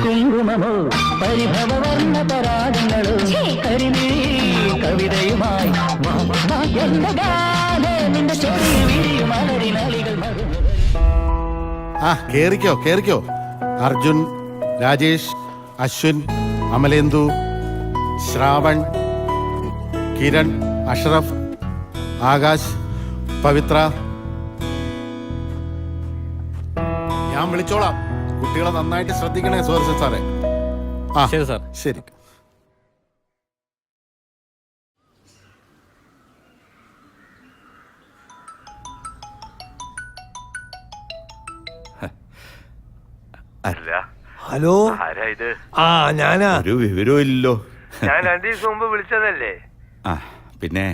കുങ്കുമമോ പരിഭവവർണ്ണ പരാഗങ്ങളോ കവിതയുമായി കേറിക്കോ കേറിക്കോ. അർജുൻ, രാജേഷ്, അശ്വിൻ, അമലേന്ദു, ശ്രാവൺ, കിരൺ, അഷ്റഫ്, ആകാശ്, പവിത്ര. ഞാൻ വിളിച്ചോളാം. കുട്ടികളെ നന്നായിട്ട് ശ്രദ്ധിക്കണേ സുഹൃത്ത് സാറേ. ശരി സാർ. ശരി. ഹലോ, ഞാനാ. ഒരു വിവരവും ഇല്ലല്ലോ. ഞാൻ 2 ദിവസം മുമ്പ് വിളിച്ചതല്ലേ. പിന്നെ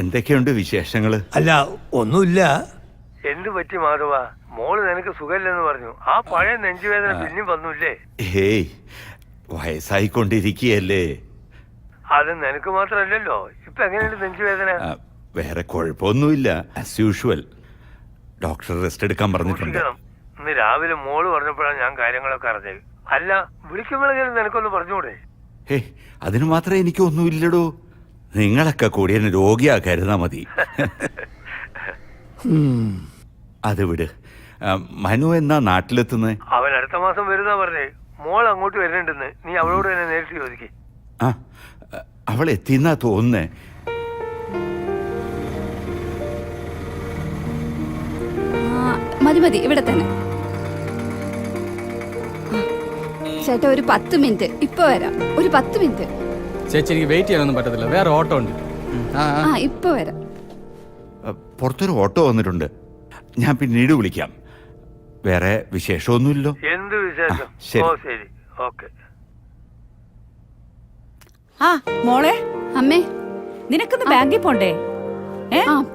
എന്തൊക്കെയുണ്ട് വിശേഷങ്ങള്? അല്ല, ഒന്നുമില്ല. എന്ത് പറ്റി മാധവ? മോള് നിനക്ക് സുഖമില്ലെന്ന് പറഞ്ഞു. ആ പഴയ നെഞ്ചുവേദന പിന്നെയും വന്നില്ലേ? ഹേയ്, വയസ്സായിക്കൊണ്ടിരിക്കുകയല്ലേ. അത് നിനക്ക് മാത്രല്ലല്ലോ. ഇപ്പൊ എങ്ങനെയുണ്ട് നെഞ്ചുവേദന? വേറെ കുഴപ്പമൊന്നുമില്ല. As usual. ഡോക്ടർ റെസ്റ്റ് എടുക്കാൻ പറഞ്ഞിട്ടുണ്ട്. ഇന്ന് രാവിലെ മോള് പറഞ്ഞപ്പോഴാണ് ഞാൻ കാര്യങ്ങളൊക്കെ അറിഞ്ഞത്. അല്ല, വിളിക്കുമ്പോഴെങ്കിലും നിനക്കൊന്ന് പറഞ്ഞൂടെ? ഹേ, അതിന് മാത്രമേ എനിക്കൊന്നുമില്ലടോ. നിങ്ങളൊക്കെ കൂടി എന്നെ രോഗിയാ കരുതാ മതി. അത് വിട്. മനു എന്നാ നാട്ടിലെത്തുന്നേ? അവൻ അടുത്ത മാസം വരുന്നാ പറഞ്ഞേ. മോൾ അങ്ങോട്ട് വരുന്നുണ്ടെന്ന് നീ അവളോട് തന്നെ നേരിട്ട് ചോദിക്കേ. അവൾ എത്തിന്നാ തോന്നുന്നേ. മതി മതി, ഇവിടെ തന്നെ. ചേട്ടാ, ഒരു 10 മിനിറ്റ്. ഇപ്പൊ വരാം. ഒരു 10 മിനിറ്റ്. ചേച്ചി, എനിക്ക് വെയിറ്റ് ചെയ്യാനൊന്നും പറ്റത്തില്ല. വേറെ ഓട്ടോ ഉണ്ട്. ഇപ്പൊ വരാം. പുറത്തൊരു ഓട്ടോ വന്നിട്ടുണ്ട്. ഞാൻ പിന്നീട് വിളിക്കാം. വേറെ വിശേഷമൊന്നുമില്ലോ. എന്ത് വിശേഷം? ശരി, ഓക്കെ. മോളെ, അമ്മേ, നിനക്കൊന്ന് ബാങ്കിൽ പോണ്ടേ?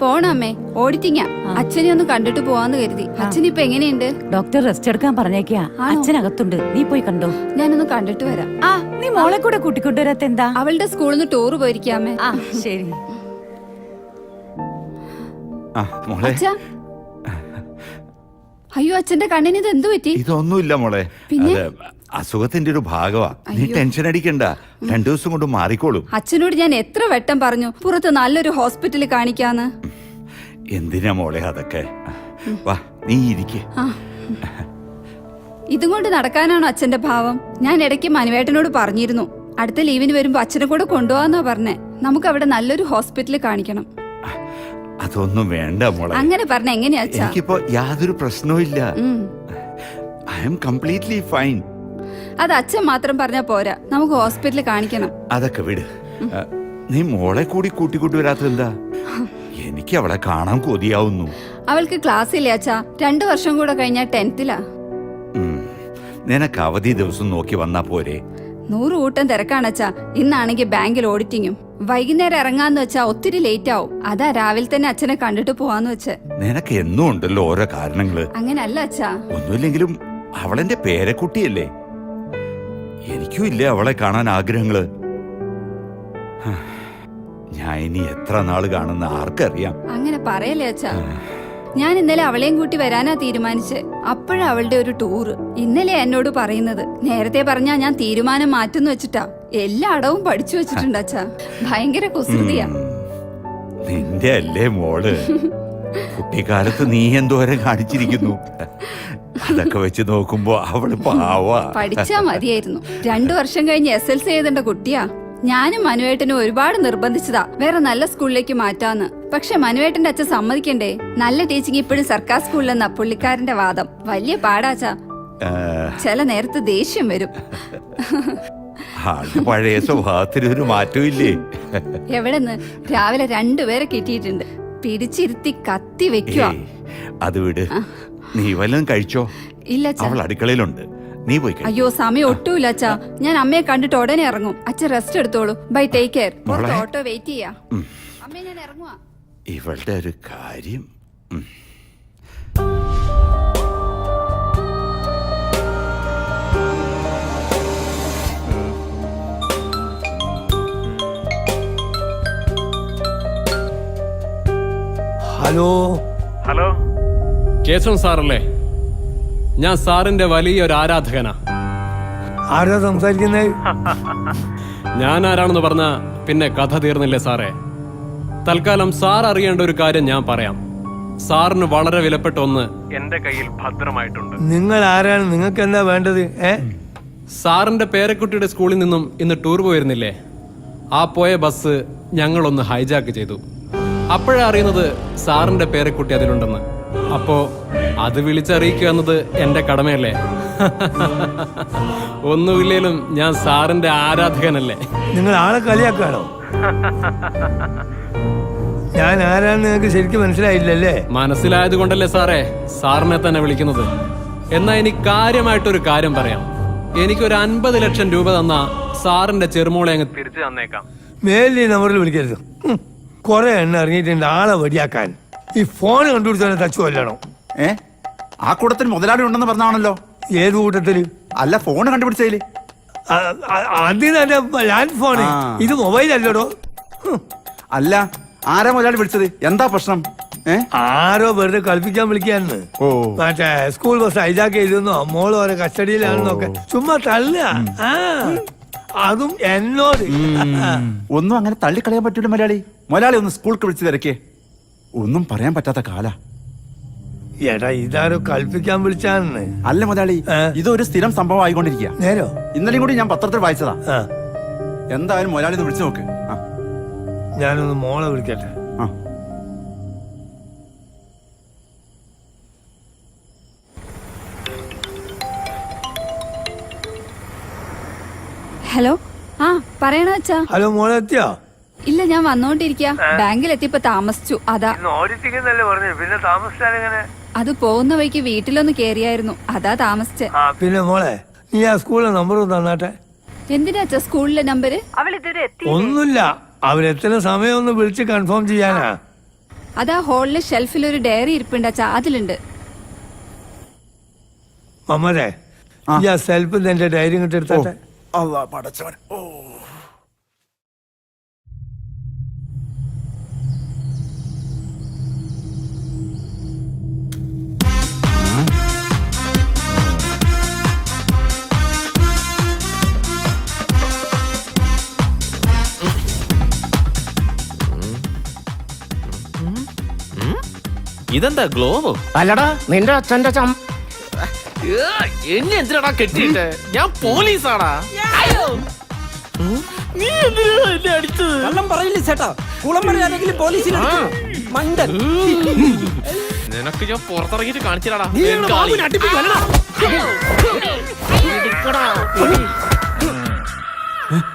പോണമ്മേ. ഓഡിറ്റിങ്ങാ. അച്ഛനെ ഒന്ന് കണ്ടിട്ട് പോവാന്ന് കരുതി. അച്ഛൻ ഇപ്പൊ എങ്ങനെയുണ്ട്? ഡോക്ടർ റെസ്റ്റ് എടുക്കാൻ പറഞ്ഞേക്കാ. അച്ഛനകത്തുണ്ട്, നീ പോയി കണ്ടോ. ഞാനൊന്ന് കണ്ടിട്ട് വരാം. നീ മോളെ കൂടെ കൂട്ടിക്കൊണ്ടുവരാത്ത എന്താ? അവളുടെ സ്കൂളിൽ നിന്ന് ടൂർ പോയിരിക്കാമേ. ശരി. അയ്യോ, അച്ഛന്റെ കണ്ണിന് ഇത് എന്തു പറ്റി? ഇതൊന്നുമില്ല മോളെ. അസുഖത്തിന്റെ ഒരു ഭാഗമാ. നീ ടെൻഷൻ അടിക്കണ്ട. 2 ദിവസം കൊണ്ട് മാറിക്കോളും. അച്ഛനോട് ഞാൻ എത്ര വട്ടം പറഞ്ഞു പുറത്ത് നല്ലൊരു ഹോസ്പിറ്റലിൽ കാണിക്കാന്ന്. എന്തിനാ മോളെ അതൊക്കെ? വാ, നീ ഇരിക്ക്. ഇതും കൊണ്ട് നടക്കാനാണോ അച്ഛന്റെ ഭാവം? ഞാൻ ഇടയ്ക്ക് മനുവേട്ടനോട് പറഞ്ഞിരുന്നു, അടുത്ത ലീവിന് വരുമ്പോ അച്ഛനെ കൂടെ കൊണ്ടുപോവാന്നാ പറഞ്ഞേ. നമുക്ക് അവിടെ നല്ലൊരു ഹോസ്പിറ്റലിൽ കാണിക്കണം. അതൊന്നും വേണ്ട മോളെ. അങ്ങനെ പറഞ്ഞ എങ്ങനെയാ? എനിക്കിപ്പോ യാതൊരു പ്രശ്നവും ഇല്ല. I am completely fine. അത് അച്ഛൻ മാത്രം പറഞ്ഞാ പോരാ, നമുക്ക് ഹോസ്പിറ്റലിൽ കാണിക്കണം. അതൊക്കെ വിട്. നീ മോളെ കൂടി കൂട്ടിക്കൊണ്ടുവരാത്ത എന്താ? എനിക്ക് അവളെ കാണാൻ കൊതിയാവുന്നു. അവൾക്ക് ക്ലാസ് ഇല്ലേ അച്ഛാ? 2 വർഷം കൂടെ കഴിഞ്ഞാ 10th-ലാ. നിനക്ക് അവധി ദിവസം നോക്കി വന്നാ പോരെ? 100 കൂട്ടം തിരക്കാണച്ചാ. ഇന്നാണെങ്കിൽ ബാങ്കിൽ ഓഡിറ്റിങ്ങും. വൈകുന്നേരം ഇറങ്ങാന്ന് വെച്ചാ ഒത്തിരി ലേറ്റ് ആവും. അതാ രാവിലെ തന്നെ അച്ഛനെ കണ്ടിട്ട് പോവാന്ന് വെച്ച്. നിനക്ക് എന്നും ഉണ്ടല്ലോ ഓരോ കാരണങ്ങള്. അങ്ങനല്ല അച്ഛാ. ഒന്നുമില്ലെങ്കിലും അവളെന്റെ പേരക്കുട്ടിയല്ലേ. എനിക്കും ഇല്ലേ അവളെ കാണാൻ ആഗ്രഹങ്ങള്. ഞാൻ ഇനി എത്ര നാള് കാണുന്ന ആർക്കറിയാം. അങ്ങനെ പറയല്ലേ അച്ഛാ. ഞാൻ ഇന്നലെ അവളെയും കൂട്ടി വരാനാ തീരുമാനിച്ച്. അപ്പോഴാ അവളുടെ ഒരു ടൂറ്. ഇന്നലെ എന്നോട് പറയുന്നത്. നേരത്തെ പറഞ്ഞാ ഞാൻ തീരുമാനം മാറ്റുന്നു വെച്ചിട്ടാ. എല്ലാ അടവും പഠിച്ചു വെച്ചിട്ടുണ്ട് അച്ഛാ. ഭയങ്കര കുസൃതിയാ. നിന്റെ അല്ലേ മോള്? കുട്ടിക്കാലത്ത് നീ എന്തോരം കാണിച്ചിരിക്കുന്നു. അതൊക്കെ വെച്ച് നോക്കുമ്പോ അവള് പാവാ. പഠിച്ചാ മതിയായിരുന്നു. 2 വർഷം കഴിഞ്ഞ് SLC എഴുതേണ്ട കുട്ടിയാ. ഞാനും മനുവേട്ടനും ഒരുപാട് നിർബന്ധിച്ചതാ വേറെ നല്ല സ്കൂളിലേക്ക് മാറ്റാന്ന്. പക്ഷെ മനുവേട്ടന്റെ അച്ഛൻ സമ്മതിക്കണ്ടേ. നല്ല ടീച്ചിങ് ഇപ്പോഴും സർക്കാർ സ്കൂളിലെന്നാ പുള്ളിക്കാരന്റെ വാദം. വലിയ പാടാച്ചാ. ചില നേരത്ത് ദേഷ്യം വരും. പഴയ സ്വഭാവത്തിനൊരു മാറ്റവും ഇല്ലേ? എവിടെന്ന് രാവിലെ 2 പേരെ കിട്ടിയിട്ടുണ്ട്. പിടിച്ചിരുത്തി കത്തി വെക്കുക. അത് വിട്. നീ വല്ലതും കഴിച്ചോ? ഇല്ല, അവൾ അടുക്കളയിലുണ്ട്. നീ പോയി. അയ്യോ, സമയം ഒട്ടുമില്ല അച്ഛാ. ഞാൻ അമ്മയെ കണ്ടിട്ട് ഉടനെ ഇറങ്ങും. അച്ഛൻ റെസ്റ്റ് എടുത്തോളൂ. Bye, take care. Auto wait ചെയ്യാ. അമ്മേ, ഞാൻ ഇറങ്ങുവാ. ഇവളുടെ ഒരു കാര്യം. ഹലോ ഹലോ കേശവൻ സാറല്ലേ? ഞാൻ സാറിന്റെ വലിയൊരു ആരാധകനാ. ആരാ സംസാരിക്കുന്നത്? ഞാൻ ആരാണെന്ന് പറഞ്ഞ പിന്നെ കഥ തീർന്നില്ലേ സാറേ? തൽക്കാലം സാർ അറിയേണ്ട ഒരു കാര്യം ഞാൻ പറയാം. സാറിന് വളരെ വിലപ്പെട്ട ഒന്ന് എന്റെ കയ്യിൽ ഭദ്രമായിട്ടുണ്ട്. നിങ്ങൾ ആരാണ്? നിങ്ങൾക്ക് എന്താ വേണ്ടത്? സാറിന്റെ പേരക്കുട്ടിയുടെ സ്കൂളിൽ നിന്നും ഇന്ന് ടൂർ പോയിരുന്നില്ലേ? ആ പോയ ബസ് ഞങ്ങളൊന്ന് ഹൈജാക്ക് ചെയ്തു. അപ്പോഴാ അറിയുന്നത് സാറിന്റെ പേരക്കുട്ടി അതിലുണ്ടെന്ന്. അപ്പോ അത് വിളിച്ചറിയിക്കുക എന്നത് എന്റെ കടമയല്ലേ? ഒന്നുമില്ലേലും ഞാൻ സാറിന്റെ ആരാധകനല്ലേ? നിങ്ങൾ ആളെ കളിയാക്കാണോ? ഞാൻ ആരാന്ന് നിങ്ങൾക്ക് ശരിക്കും മനസ്സിലായില്ലല്ലേ? മനസ്സിലായത് കൊണ്ടല്ലേ സാറേ സാറിനെ തന്നെ വിളിക്കുന്നത്. എന്നാ ഇനി കാര്യമായിട്ടൊരു കാര്യം പറയാം. എനിക്കൊരു 50 ലക്ഷം രൂപ തന്ന സാറിന്റെ ചെറുമോളെ അങ്ങ് തിരിച്ചു തന്നേക്കാം. മേലി നമ്പറിൽ വിളിക്കരുത്. കുറെ എണ്ണ ഇറങ്ങിയിട്ടുണ്ട് ആളെ വടിയാക്കാൻ. ഈ ഫോൺ കണ്ടുപിടിച്ചാൽ തച്ചു കൊല്ലണം. ആ കൂട്ടത്തിൽ മുതലാളി ഉണ്ടെന്ന് പറഞ്ഞാണല്ലോ. ഏത് കൂട്ടത്തില്? അല്ല, ഫോൺ കണ്ടുപിടിച്ചതില്. അതിന് ലാൻഡ് ഫോണ്. ഇത് മൊബൈൽ അല്ലടോ. അല്ല, ആരാ മുതലാളി വിളിച്ചത്? എന്താ പ്രശ്നം? ആരോ വെറുതെ കളിപ്പിക്കാൻ വിളിക്കാന്ന്. മറ്റേ സ്കൂൾ ബസ് ഹൈജാക്ക് ചെയ്തെന്നോ മോള് ഓരോ കസ്റ്റഡിയിലാണെന്നൊക്കെ ചുമ്മാ തള്ളുക. അതും എന്നോട്. ഒന്നും അങ്ങനെ തള്ളിക്കളയാൻ പറ്റൂല മുതലാളി. മുതലാളി ഒന്ന് സ്കൂൾക്ക് വിളിച്ചു തിരക്കേ. ഒന്നും പറയാൻ പറ്റാത്ത കാല. എടാ ഇതാരോ കളിപ്പിക്കാൻ വിളിച്ചാന്ന്. അല്ല മുതലാളി, ഇതൊരു സ്ഥിരം സംഭവം ആയിക്കൊണ്ടിരിക്കുക. നേരോ? ഇന്നലെയും കൂടി ഞാൻ പത്രത്തിൽ വായിച്ചതാ. എന്തായാലും മുതലാളി ഒന്ന് വിളിച്ചു നോക്ക്. ഞാനൊന്ന് മോളെ വിളിക്കട്ടെ. ഹലോ. ആ പറയണ അച്ഛാ. ഹലോ, മോളെ എത്തിയോ? ഇല്ല, ഞാൻ വന്നോണ്ടിരിക്ക. ബാങ്കിൽ എത്തിയപ്പോ താമസിച്ചു. അതാ. പിന്നെ താമസിച്ചാലെങ്ങനെ? അത് പോകുന്ന വഴിക്ക് വീട്ടിലൊന്ന് കേറിയായിരുന്നു. അതാ താമസിച്ചെ. പിന്നെ മോളെ, നീ ആ സ്കൂളിലെ നമ്പർ തന്നാട്ടെ. എന്തിനാ അച്ഛാ സ്കൂളിലെ നമ്പര്? ഒന്നുമില്ല, അവരെത്തുന്ന സമയം ഒന്ന് വിളിച്ച് കൺഫേം ചെയ്യാനാ. അതാ ഹോളിലെ ഷെൽഫിൽ ഒരു ഡയറി ഇരിപ്പുണ്ട് അച്ഛാ, അതിലുണ്ട്. മമ്മതെ, ഈ ആ സെൽഫിൽ എന്റെ ഡയറി ഇങ്ങോട്ട് എടുത്താട്ടെ. പടച്ചവൻ. ഇതെന്താ ഗ്ലോബോ? അല്ലടാ നിന്റെ അച്ഛന്റെ എന്നെ എന്തിനാടാ കെട്ടിയിട്ട്? ഞാൻ പോലീസാടാ. നീ എന്തിനാ എന്നെ അടിച്ചത്? കള്ളം പറയില്ല ചേട്ടാ. കുളം പറയാനെങ്കിലും പോലീസിൽ മണ്ടൻ. നിനക്ക് ഞാൻ പുറത്തിറങ്ങിയിട്ട് കാണിച്ചിടാടാ.